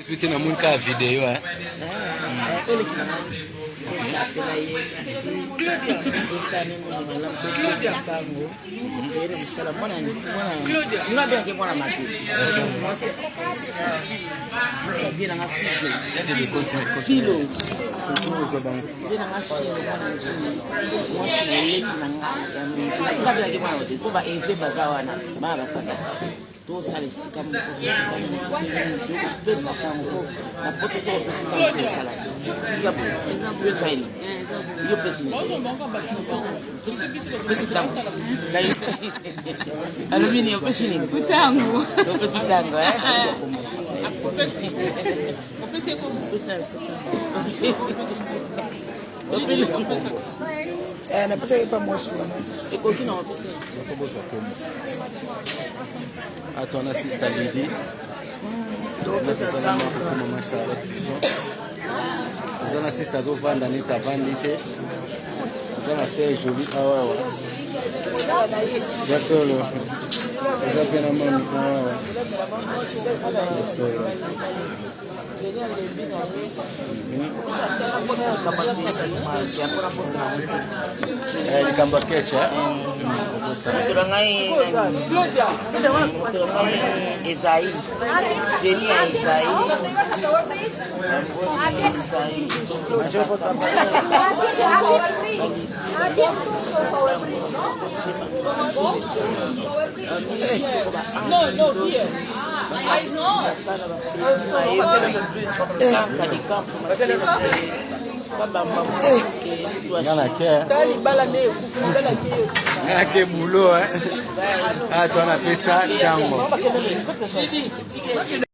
C'était dans mon cas vidéo hein. Tout ça les comme deux ça la protection de ça le ça yo pesi alumínio pesi ni tango yo pesi tango na pesa ipa mosu e continua a pesa a ton assistant Lydie do pesa tango como machara zona assistant zo vanda ni tsavandite zona sei joli awa ya solo eza pena mami awa ya solo likamba kecha turangai Isaí Genia Isaí que boulot hein. Ah, toi on appelle ça tango.